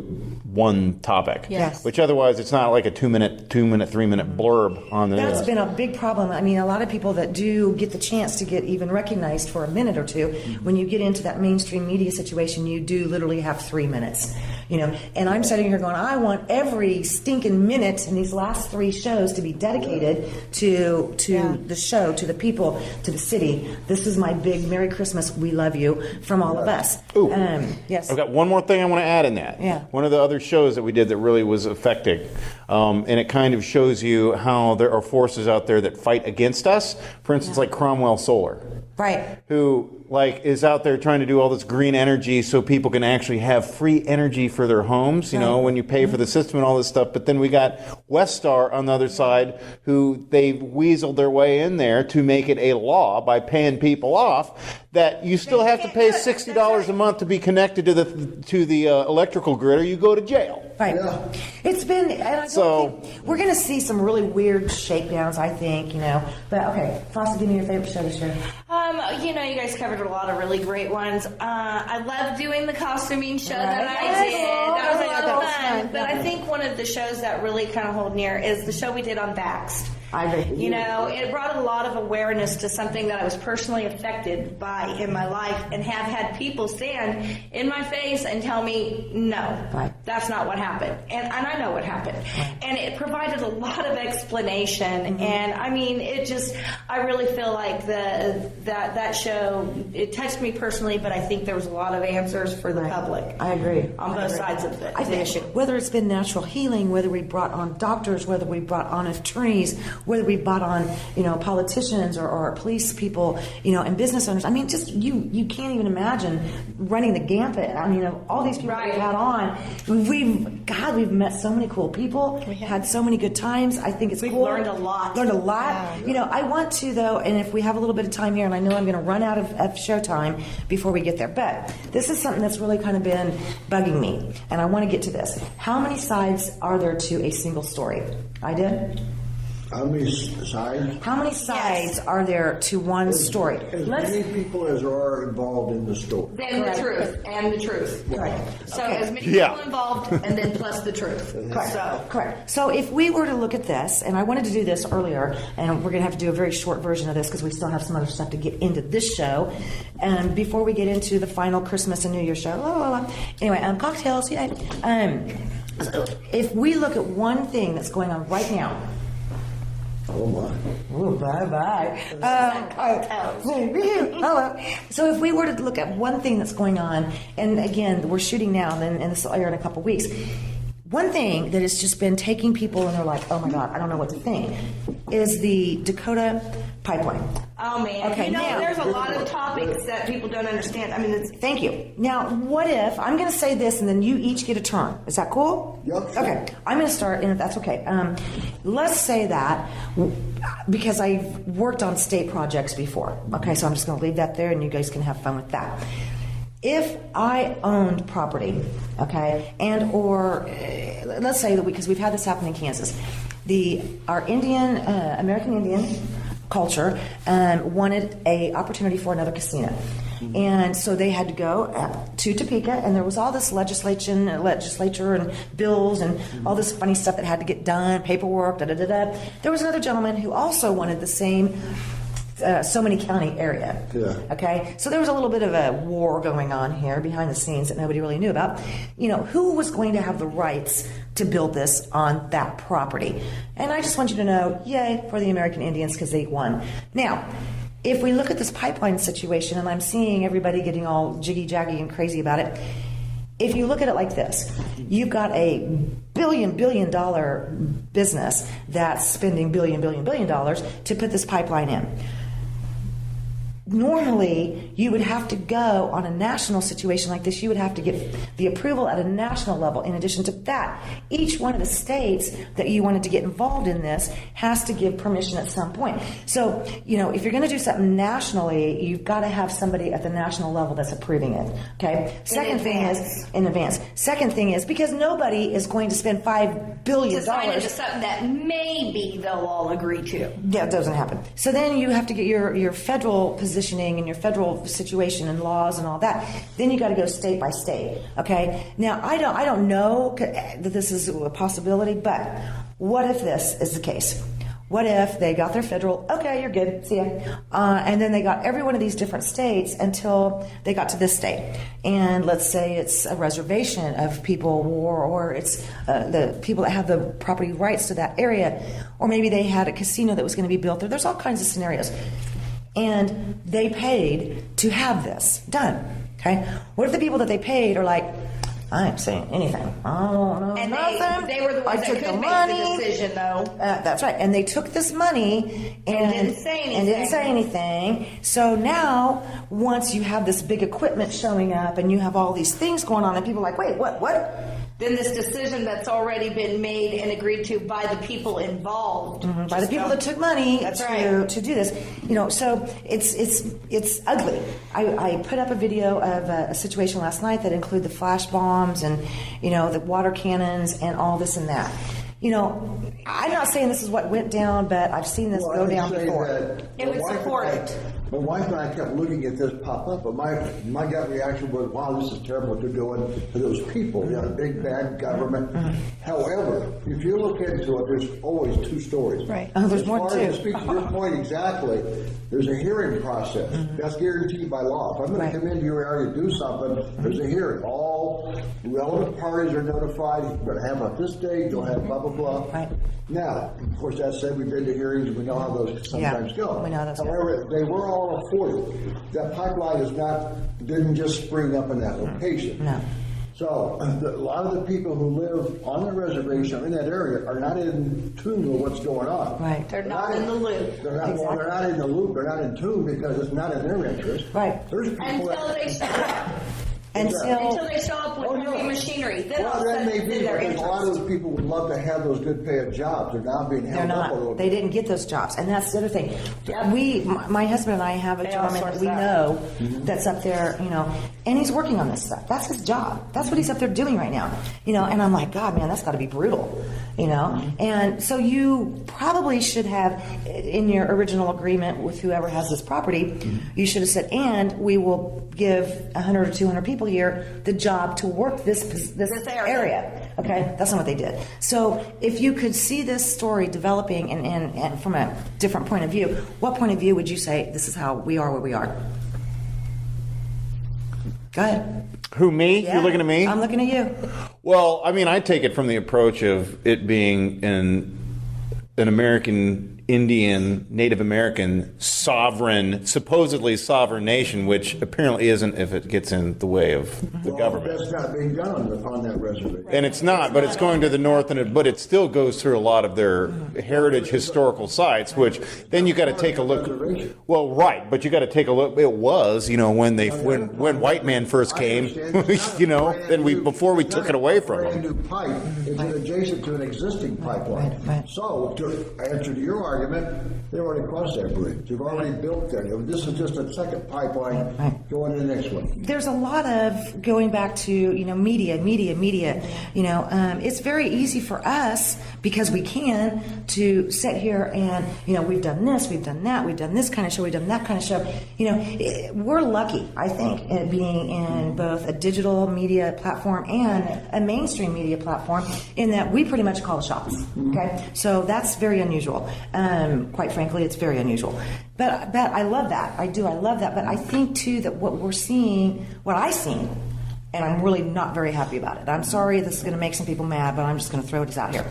one topic. Yes. Which otherwise it's not like a 3-minute blurb on the. That's been a big problem. I mean, a lot of people that do get the chance to get even recognized for a minute or two, when you get into that mainstream media situation, you do literally have 3 minutes. And I'm sitting here going, I want every stinking minute in these last 3 shows to be dedicated to the show, to the people, to the city. This is my big Merry Christmas, we love you from all of us. Ooh. Yes. I've got one more thing I want to add in that. Yeah. One of the other shows that we did that really was effective, and it kind of shows you how there are forces out there that fight against us. For instance, like Cromwell Solar. Right. Who is out there trying to do all this green energy so people can actually have free energy for their homes, when you pay for the system and all this stuff. But then we got Westar on the other side, who they've weaseled their way in there to make it a law by paying people off that you still have to pay $60 a month to be connected to the electrical grid, or you go to jail. Right. Yeah. It's been, and I don't think we're going to see some really weird shakedowns, I think, But okay, Flossie, give me your favorite show this year. You guys covered a lot of really great ones. I love doing the costuming show that I did. That was a lot of fun. But I think one of the shows that really kind of hold near is the show we did on Vaxxed. I agree. It brought a lot of awareness to something that I was personally affected by in my life, and have had people stand in my face and tell me no. Right. That's not what happened. And I know what happened. And it provided a lot of explanation. And I mean, I really feel like that show, it touched me personally, but I think there was a lot of answers for the public. I agree. On both sides of the issue. Whether it's been natural healing, whether we brought on doctors, whether we brought on attorneys, whether we brought on, politicians or police people, and business owners. I mean, just you can't even imagine running the gambit. I mean, of all these people we've had on, we've met so many cool people, had so many good times. I think it's cool. We've learned a lot. Yeah. I want to, though, and if we have a little bit of time here, and I know I'm going to run out of show time before we get there, but this is something that's really kind of been bugging me, and I want to get to this. How many sides are there to a single story? I did? How many sides? How many sides are there to one story? As many people as are involved in the story. Then the truth, and the truth. Right. So as many people involved, and then plus the truth. Correct. So if we were to look at this, and I wanted to do this earlier, and we're going to have to do a very short version of this because we still have some other stuff to get into this show, and before we get into the final Christmas and New Year show, anyway, cocktails, if we look at one thing that's going on right now. Oh my. Oh, bye-bye. So if we were to look at one thing that's going on, and again, we're shooting now, and this will air in a couple weeks. One thing that has just been taking people, and they're like, oh my God, I don't know what to think, is the Dakota pipeline. Oh man, okay, now, there's a lot of topics that people don't understand. I mean, thank you. Now, what if, I'm going to say this, and then you each get a turn. Is that cool? Yep. Okay, I'm going to start, and if that's okay. Let's say that, because I've worked on state projects before. Okay, so I'm just going to leave that there, and you guys can have fun with that. If I owned property, okay, and or let's say that because we've had this happen in Kansas, our American Indian culture wanted a opportunity for another casino. And so they had to go to Topeka, and there was all this legislature and bills and all this funny stuff that had to get done, paperwork, da-da-da-da. There was another gentleman who also wanted the same so many county area. Yeah. Okay, so there was a little bit of a war going on here behind the scenes that nobody really knew about. Who was going to have the rights to build this on that property? And I just want you to know, yay for the American Indians because they won. Now, if we look at this pipeline situation, and I'm seeing everybody getting all jiggy-jaggy and crazy about it, if you look at it like this, you've got a billion dollar business that's spending billion dollars to put this pipeline in. Normally, you would have to go on a national situation like this. You would have to get the approval at a national level. In addition to that, each one of the states that you wanted to get involved in this has to give permission at some point. So, if you're going to do something nationally, you've got to have somebody at the national level that's approving it. Okay. Second thing is in advance. Second thing is because nobody is going to spend $5 billion to sign into something that maybe they'll all agree to. Yeah, it doesn't happen. So then you have to get your federal positioning and your federal situation and laws and all that. Then you got to go state by state. Okay. Now I don't know that this is a possibility, but what if this is the case? What if they got their federal, okay, you're good, see ya. And then they got every one of these different states until they got to this state. And let's say it's a reservation of people, or it's the people that have the property rights to that area. Or maybe they had a casino that was going to be built there. There's all kinds of scenarios. And they paid to have this done. Okay? What if the people that they paid are like, I ain't saying anything. I don't know and nothing. They were the ones that could make the decision, though. That's right. And they took this money and didn't say anything. So now, once you have this big equipment showing up and you have all these things going on, and people are like, wait, what? Then this decision that's already been made and agreed to by the people involved. Mm-hmm. By the people that took money to do this. So it's ugly. I put up a video of a situation last night that included the flash bombs and, the water cannons and all this and that. I'm not saying this is what went down, but I've seen this go down before. It would support it. My wife and I kept looking at this pop up, but my gut reaction was, wow, this is terrible what they're doing to those people. You know, big bad government. However, if you look into it, there's always two stories. Right. Oh, there's more too. To speak to your point exactly, there's a hearing process. That's guaranteed by law. If I'm going to come into your area to do something, there's a hearing. All relevant parties are notified. You're going to have on this date. You'll have blah blah blah. Right. Now, of course, that said, we've been to hearings. We know how those sometimes go. We know those. However, they were all afforded. That pipeline didn't just spring up in that location. No. So a lot of the people who live on the reservation or in that area are not in tune with what's going on. Right. They're not in the loop. They're not, well, they're not in the loop. They're not in tune because it's not in their interest. Right. There's people Until they show up. Until they show up with heavy machinery. Then all of a that sudden may it's be, in their because a lot of interest. those people would love to have those good paying jobs. They're now being held up a little They bit. didn't get those jobs, and that's the other thing. My husband and I have a gentleman that we know that's up there, you know, and he's working on this stuff. That's his job. That's what he's up there doing right now, you know. And I'm like, God, man, that's got to be brutal, you know. And so you probably should have, in your original agreement with whoever has this property, you should have said, and we will give 100 or 200 people here the job to work this area. Okay, that's not what they did. So if you could see this story developing and from a different point of view, what point of view would you say this is how we are where we are? Go ahead. Who, me? Yeah. You're looking at me? I'm looking at you. Well, I mean, I take it from the approach of it being an American Indian, Native American, supposedly sovereign nation, which apparently isn't if it gets in the way of the government. That's not being done on that reservation. And it's not, but it's going to the north, but it still goes through a lot of their heritage historical sites, which then you got to take a look. Well, right, but you got to take a look. It was, you know, when white man first came, you know, before we took it away from them. them. New pipe is adjacent to an existing pipeline. Right. So, to answer to your argument, they've already crossed that bridge. They've already built there. This is just a second pipeline going to the next one. There's a lot of going back to, you know, media. You know, it's very easy for us because we can to sit here and, you know, we've done this, we've done that, we've done this kind of show, we've done that kind of show. You know, we're lucky, I think, at being in both a digital media platform and a mainstream media platform in that we pretty much call the shots. Okay, so that's very unusual. Quite frankly, it's very unusual. But I love that. I love that. But I think, too, that what I've seen, and I'm really not very happy about it. I'm sorry this is going to make some people mad, but I'm just going to throw it out here.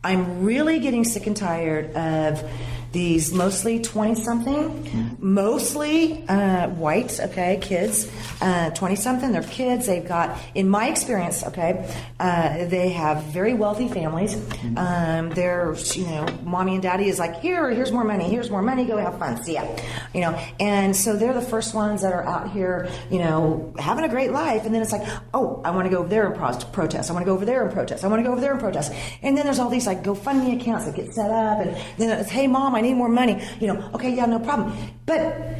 I'm really getting sick and tired of these mostly 20-something, mostly white, okay, kids, 20-something, they're kids. They've got, in my experience, okay, they have very wealthy families. They're, you know, mommy and daddy is like, here's more money, go have fun, see ya. You know, and so they're the first ones that are out here, you know, having a great life. And then it's like, oh, I want to go over there and protest. I want to go over there and protest. I want to go over there and protest. And then there's all these like GoFundMe accounts that get set up, and then it's, hey, mom, I need more money. You know, okay, yeah, no problem. But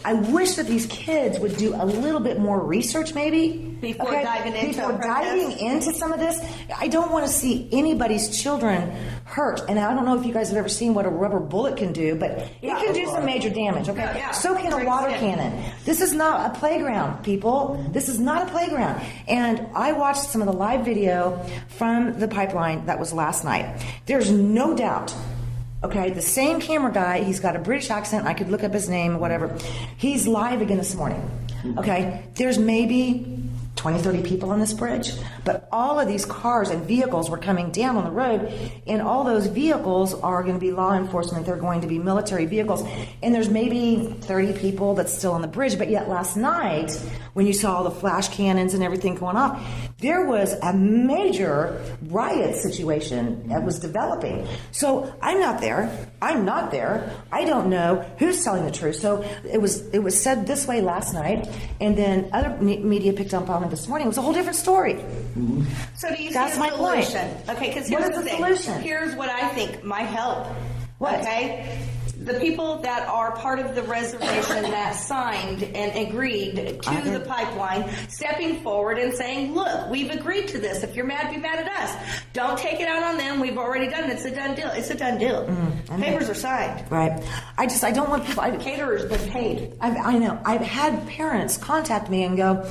I wish that these kids would do a little bit more research, maybe before diving into some of this. I don't want to see anybody's children hurt, and I don't know if you guys have ever seen what a rubber bullet can do, but it can do some major damage. Okay, yeah. So can a water cannon. This is not a playground, people. This is not a playground. And I watched some of the live video from the pipeline that was last night. There's no doubt. Okay, the same camera guy, he's got a British accent, I could look up his name, whatever. He's live again this morning. Okay, there's maybe 20, 30 people on this bridge, but all of these cars and vehicles were coming down on the road, and all those vehicles are going to be law enforcement, they're going to be military vehicles, and there's maybe 30 people that's still on the bridge, but yet last night, when you saw all the flash cannons and everything going off, there was a major riot situation that was developing. So I'm not there. I don't know who's telling the truth. So it was said this way last night, and then other media picked up on it this morning. It was a whole different story. So do you That's see my a solution? point. Okay, because What here's is the the thing. solution? Here's what I think might help. What? Okay? the people that are part of the reservation that signed and agreed to the pipeline stepping forward and saying, look, we've agreed to this. If you're mad, be mad at us. Don't take it out on them. We've already done it. It's a done deal. It's a done deal. Papers are signed. Right. I don't want people. Caterers been paid. I know. I've had parents contact me and go,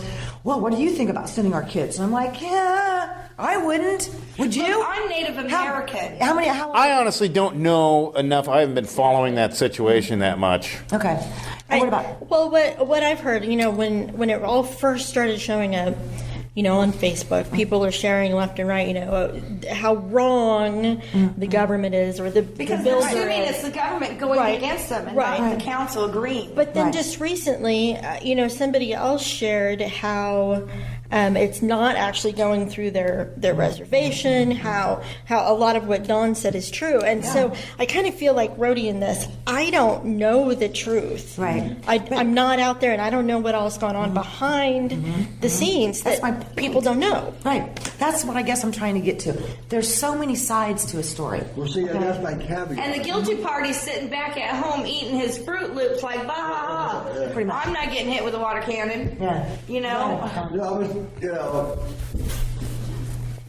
well, what do you think about sending our kids? And I'm like, yeah, I wouldn't. Would you? Look, I'm Native American. I honestly don't know enough. I haven't been following that situation that much. Okay. And what about? Well, what I've heard, when it all first started showing up, on Facebook, people are sharing left and right, how wrong the government is, or because they're assuming it's the government going against them and not the council agreeing. But then just recently, somebody else shared how it's not actually going through their reservation, how a lot of what Dawn said is true. And so I kind of feel like Rhodey in this, I don't know the truth. Right. I'm not out there, and I don't know what all's going on behind the scenes that people don't know. Right. That's what I guess I'm trying to get to. There's so many sides to a story. Well, see, that's my caveat. And the guilty party's sitting back at home eating his Fruit Loops like, bah, I'm not getting hit with a water cannon. Yeah.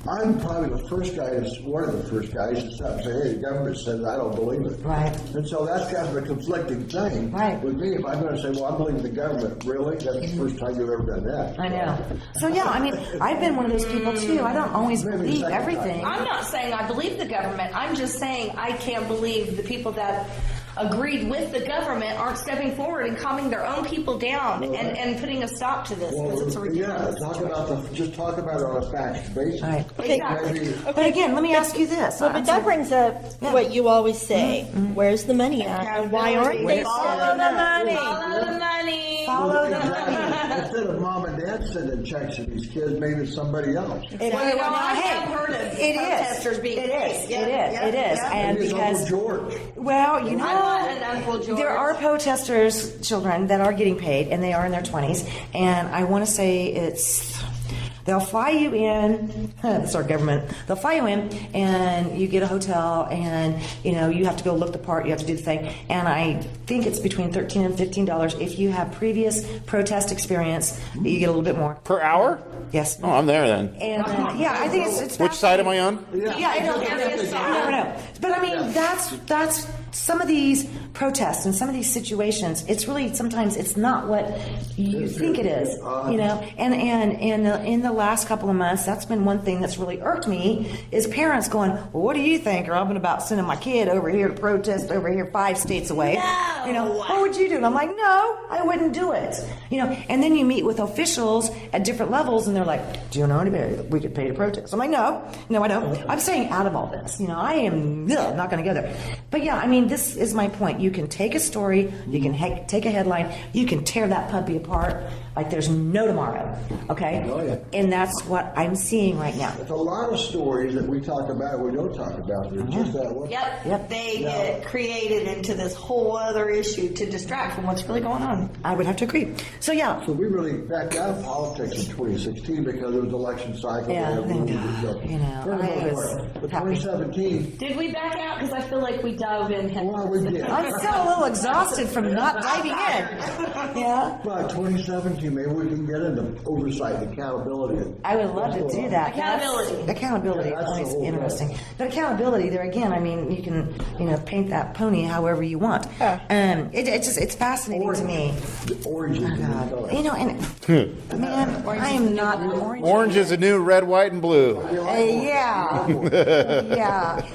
I'm probably the first guy, one of the first guys to stop and say, hey, the government says I don't believe it. Right. And so that's kind of a conflicting thing. Right. With me, if I'm going to say, well, I believe the government, really? That's the first time you've ever done that. I know. So, I've been one of those people, too. I don't always believe everything. I'm not saying I believe the government. I'm just saying I can't believe the people that agreed with the government aren't stepping forward and calming their own people down and putting a stop to this, because it's a ridiculous just talk about it on a facts basis. Right. Exactly. But again, let me ask you this. But that brings up what you always say. Where's the money at? And why aren't they Follow the money. Follow the money. Follow the money. Instead of mom and dad sending checks to these kids, maybe it's somebody else. I have heard of protesters being paid. It is. And because, George. well, I'm not an Uncle George. there are protesters' children that are getting paid, and they are in their 20s. And I want to say they'll fly you in. It's our government. They'll fly you in, and you get a hotel, and you have to go look the part. You have to do the thing. And I think it's between $13 and $15 if you have previous protest experience. You get a little bit more Per hour? Yes. Oh, I'm there then. And I think it's Which side am I on? Yeah, I know. You never know. But I mean, that's some of these protests and some of these situations. It's really sometimes it's not what you think it is, And in the last couple of months, that's been one thing that's really irked me is parents going, well, what do you think? Or I'm about sending my kid over here to protest over here 5 states away. No. What would you do? And I'm like, no, I wouldn't do it. And then you meet with officials at different levels, and they're like, do you know anybody that we could pay to protest? I'm like, no, I don't. I'm staying out of all this. I am not going to go there. But yeah, I mean, this is my point. You can take a story, you can take a headline, you can tear that puppy apart like there's no tomorrow. Okay? Oh, yeah. And that's what I'm seeing right now. There's a lot of stories that we talk about and we don't talk about. They're just that one. Yep. They get created into this whole other issue to distract from what's really going on. I would have to agree. So yeah. So we really backed out of politics in 2016 because it was election cycle. Yeah, But 2017. Did we back out? Because I feel like we dove in. Well, we did. I'm still a little exhausted from not diving in. Yeah. By 2017, maybe we can get into oversight and accountability. I would love to do that. Accountability is always interesting. But accountability, there again, I mean, you can, paint that pony however you want. It's fascinating to me. The orange is man, I am not an orange. Orange is a new red, white, and blue. Yeah.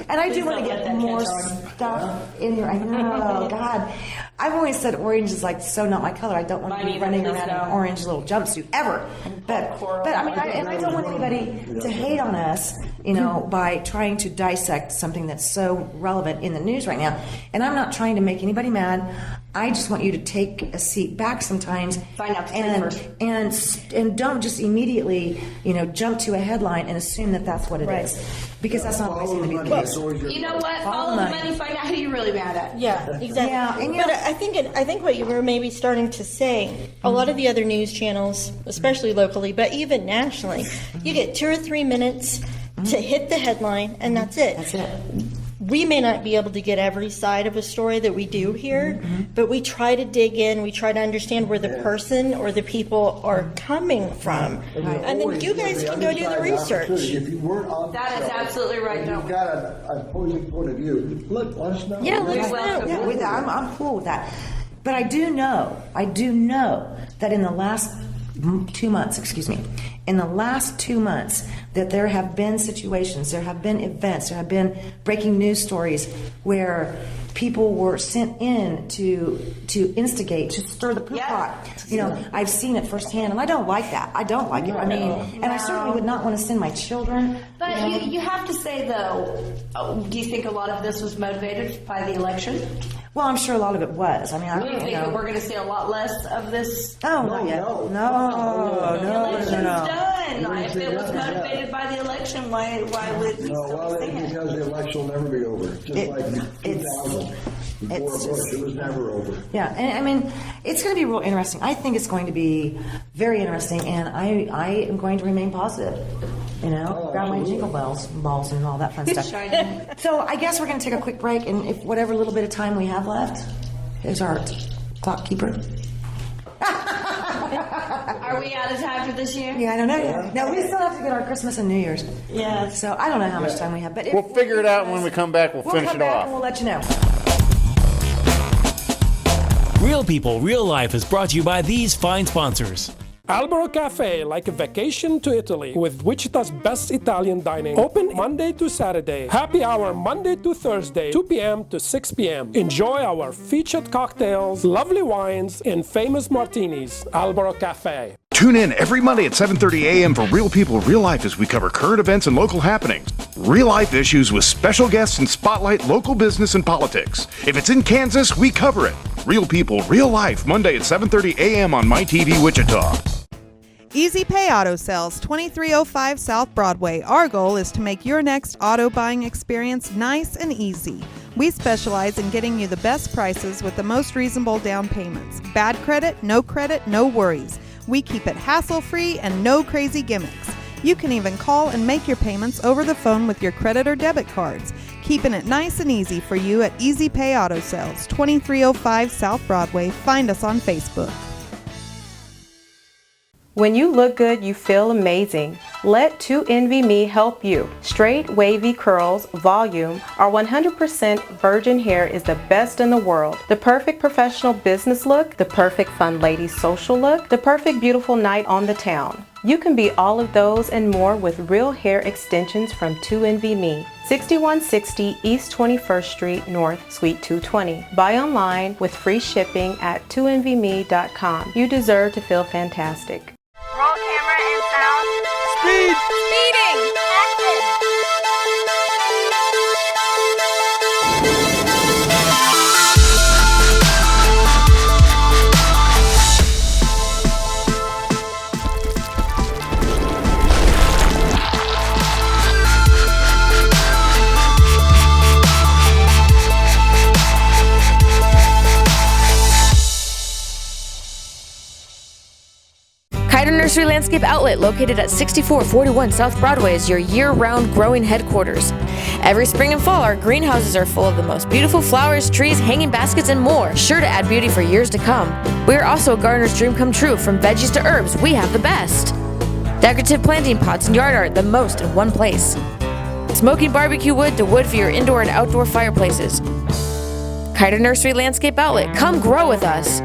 And I do want to get more stuff in here. I know, God. I've always said orange is like so not my color. I don't want to be running around in an orange little jumpsuit ever. But I mean, I don't want anybody to hate on us, by trying to dissect something that's so relevant in the news right now. And I'm not trying to make anybody mad. I just want you to take a seat back sometimes and don't just immediately, jump to a headline and assume that that's what it is. Because that's not always going to be the case. You know what? Follow the money, find out who you're really mad at. Yeah, exactly. Yeah, and but I think what you were maybe starting to say, a lot of the other news channels, especially locally, but even nationally, you get 2 or 3 minutes to hit the headline, and that's it. That's it. we may not be able to get every side of a story that we do here, but we try to dig in, we try to understand where the person or the people are coming from. And then you guys can go do the research. If you weren't on That is the show, absolutely right, and no. you've got an opposing point of view, let us know. Yeah, let us know. Yeah, with that, I'm cool with that. But I do know that in the last 2 months, that there have been situations, there have been events, there have been breaking news stories where people were sent in to instigate, to stir the poop pot. You know, I've seen it firsthand, and I don't like that. I don't like it. I mean, and I certainly would not want to send my children. But you have to say, though, do you think a lot of this was motivated by the election? Well, I'm sure a lot of it was. I mean, Do you think that we're going to see a lot less of this? Oh, not yet. No. Election's done. If it was motivated by the election, why would we still be saying it? Because the election will never be over. Just like 2000. Before Bush, it was never over. Yeah, and I mean, it's going to be real interesting. I think it's going to be very interesting, and I am going to remain positive. You know, grab my jingle balls and all that fun stuff. So I guess we're going to take a quick break, and if whatever little bit of time we have left, here's our clock keeper. Are we out of time for this year? Yeah, I don't know yet. No, we still have to get our Christmas and New Year's. Yeah. So I don't know how much time we have, but We'll figure it out when we come back. We'll finish come it back off. and we'll let you know. Real People, Real Life is brought to you by these fine sponsors. Albero Cafe, like a vacation to Italy, with Wichita's best Italian dining. Open Monday to Saturday. Happy hour Monday to Thursday, 2 p.m. to 6 p.m. Enjoy our featured cocktails, lovely wines, and famous martinis. Albero Cafe. Tune in every Monday at 7:30 a.m. for Real People, Real Life as we cover current events and local happenings. Real life issues with special guests and spotlight local business and politics. If it's in Kansas, we cover it. Real People, Real Life, Monday at 7:30 a.m. on MyTV Wichita. Easy Pay Auto Sales, 2305 South Broadway. Our goal is to make your next auto buying experience nice and easy. We specialize in getting you the best prices with the most reasonable down payments. Bad credit, no worries. We keep it hassle-free and no crazy gimmicks. You can even call and make your payments over the phone with your credit or debit cards. Keeping it nice and easy for you at Easy Pay Auto Sales, 2305 South Broadway. Find us on Facebook. When you look good, you feel amazing. Let 2NVMe help you. Straight, wavy curls, volume, our 100% virgin hair is the best in the world. The perfect professional business look, the perfect fun lady social look, the perfect beautiful night on the town. You can be all of those and more with real hair extensions from 2NVMe. 6160 East 21st Street North, Suite 220. Buy online with free shipping at 2NVMe.com. You deserve to feel fantastic. Roll camera and sound. Speed! Speeding! Action! Kiter Nursery Landscape Outlet, located at 6441 South Broadway, is your year-round growing headquarters. Every spring and fall, our greenhouses are full of the most beautiful flowers, trees, hanging baskets, and more, sure to add beauty for years to come. We are also a gardener's dream come true. From veggies to herbs, we have the best. Decorative planting pots and yard art, the most in one place. Smoking barbecue wood to wood for your indoor and outdoor fireplaces. Kiter Nursery Landscape Outlet, come grow with us.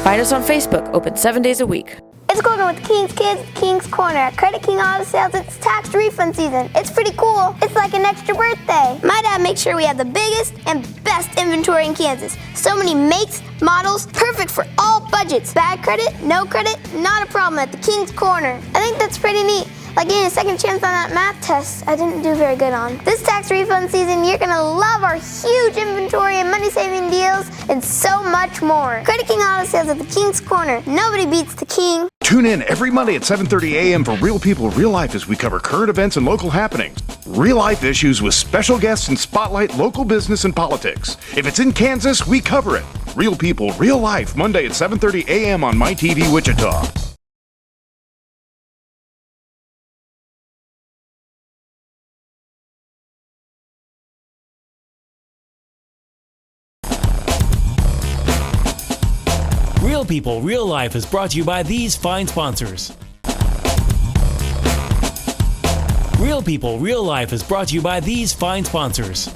Find us on Facebook, open 7 days a week. It's Golden with King's Kids, King's Corner. Credit King Auto Sales, it's tax refund season. It's pretty cool. It's like an extra birthday. My dad makes sure we have the biggest and best inventory in Kansas. So many makes, models, perfect for all budgets. Bad credit, no credit, not a problem at the King's Corner. I think that's pretty neat. Like getting a second chance on that math test I didn't do very good on. This tax refund season, you're gonna love our huge inventory and money-saving deals and so much more. Credit King Auto Sales at the King's Corner. Nobody beats the King. Tune in every Monday at 7:30 a.m. for Real People, Real Life as we cover current events and local happenings. Real life issues with special guests and spotlight local business and politics. If it's in Kansas, we cover it. Real People, Real Life, Monday at 7:30 a.m. on MyTV Wichita. Real People, Real Life is brought to you by these fine sponsors. Real People, Real Life is brought to you by these fine sponsors.